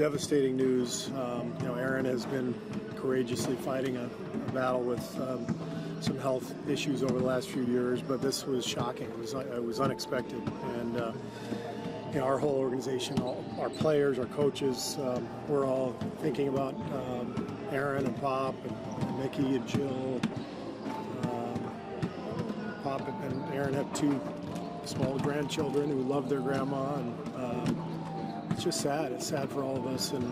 devastating news. Erin has been courageously fighting a battle with some health issues over the last few years, but this was shocking. It was unexpected, and our whole organization, our players, our coaches, we're all thinking about Erin and Pop and Mickey and Jill. Pop and Erin have two small grandchildren who love their grandma, and it's just sad. It's sad for all of us, and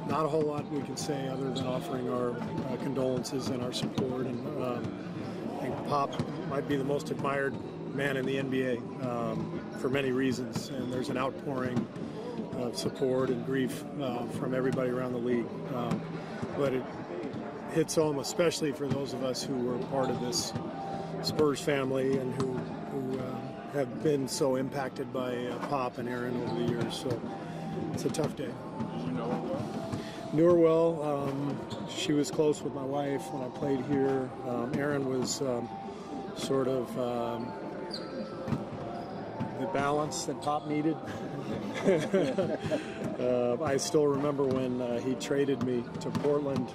not a whole lot we can say other than offering our condolences and our support. And I think Pop might be the most admired man in the NBA for many reasons, and there's an outpouring of support and grief from everybody around the league. But it hits home, especially for those of us who were part of this Spurs family and who have been so impacted by Pop and Erin over the years. So it's a tough day. Did you know her well? Knew her well. She was close with my wife when I played here. Erin was sort of the balance that Pop needed. I still remember when he traded me to Portland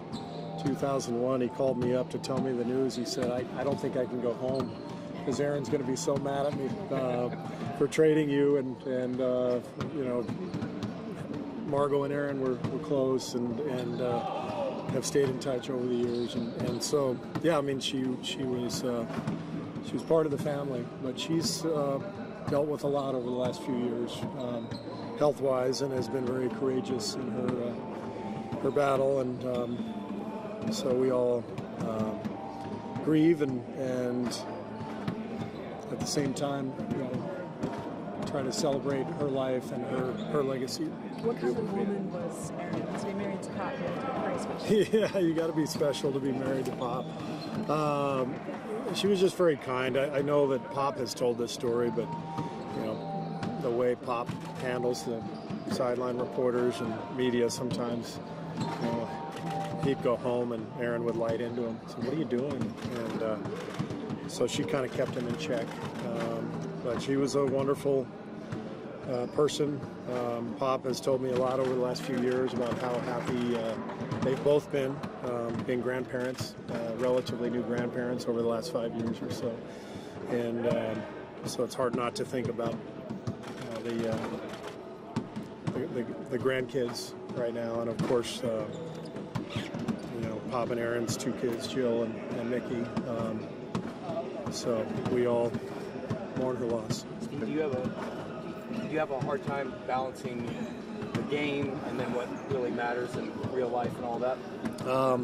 2001. He called me up to tell me the news. He said, I don't think I can go home because Erin's going to be so mad at me for trading you. And Margot and Erin were close and have stayed in touch over the years. And so, yeah, I mean, she was part of the family, but she's dealt with a lot over the last few years, health-wise, and has been very courageous in her battle. And so we all grieve and at the same time, try to celebrate her life and her legacy. What kind of woman was Erin? To be married to Pop, you have to be pretty special. Yeah, you got to be special to be married to Pop. She was just very kind. I know that Pop has told this story, but the way Pop handles the sideline reporters and media sometimes, he'd go home and Erin would light into him. So, what are you doing? And so she kind of kept him in check. But she was a wonderful person. Pop has told me a lot over the last few years about how happy they've both been being grandparents, relatively new grandparents over the last 5 years or so. And so it's hard not to think about the grandkids right now, and of course, Pop and Erin's two kids, Jill and Mickey. So we all mourn her loss. Steve, do you have a hard time balancing the game and then what really matters in real life and all that? I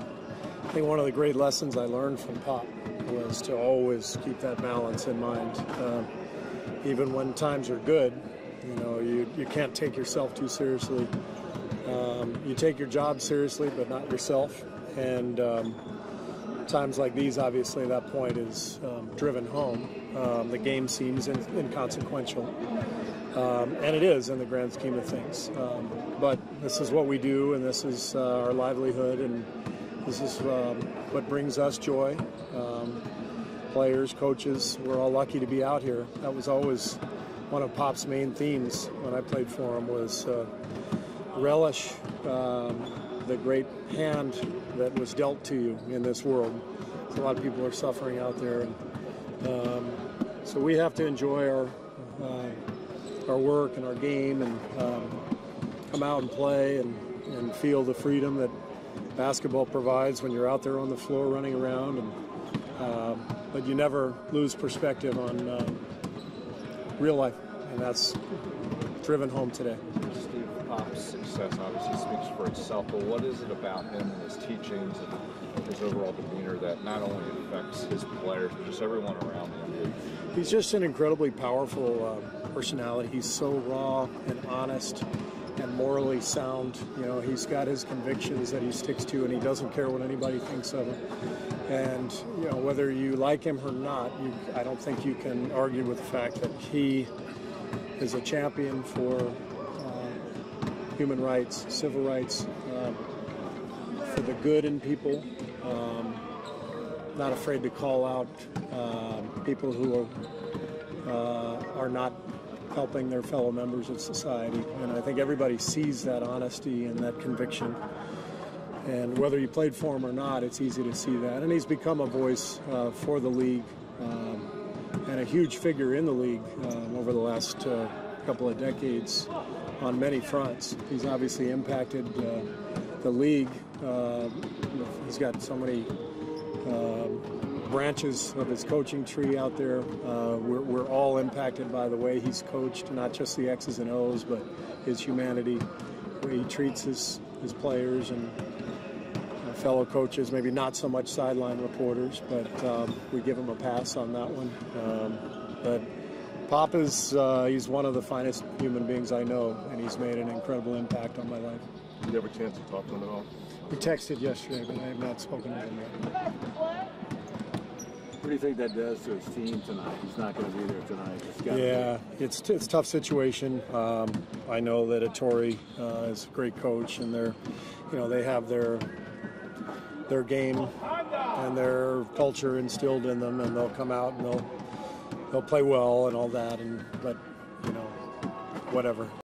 think one of the great lessons I learned from Pop was to always keep that balance in mind. Even when times are good, you can't take yourself too seriously. You take your job seriously, but not yourself. And times like these, obviously, that point is driven home. The game seems inconsequential, and it is in the grand scheme of things. But this is what we do, and this is our livelihood, and this is what brings us joy. Players, coaches, we're all lucky to be out here. That was always one of Pop's main themes when I played for him, was relish the great hand that was dealt to you in this world. So a lot of people are suffering out there, and so we have to enjoy our work and our game, and come out and play and feel the freedom that basketball provides when you're out there on the floor running around. But you never lose perspective on real life, and that's driven home today. Steve, Pop's success obviously speaks for itself, but what is it about him and his teachings and his overall demeanor that not only affects his players, but just everyone around him? He's just an incredibly powerful personality. He's so raw and honest and morally sound. He's got his convictions that he sticks to, and he doesn't care what anybody thinks of him. And whether you like him or not, I don't think you can argue with the fact that he is a champion for human rights, civil rights, for the good in people. Not afraid to call out people who are not helping their fellow members of society. And I think everybody sees that honesty and that conviction. And whether you played for him or not, it's easy to see that. And he's become a voice for the league and a huge figure in the league over the last couple of decades on many fronts. He's obviously impacted the league. He's got so many branches of his coaching tree out there. We're all impacted by the way he's coached, not just the X's and O's, but his humanity, the way he treats his players and fellow coaches, maybe not so much sideline reporters, but we give him a pass on that one. But Pop is he's one of the finest human beings I know, and he's made an incredible impact on my life. Did you have a chance to talk to him at all? We texted yesterday, but I have not spoken to him yet. What do you think that does to his team tonight? He's not going to be there tonight. Yeah, it's a tough situation. I know that Ettore is a great coach, and they have their game and their culture instilled in them, and they'll come out and they'll play well and all that. But whatever.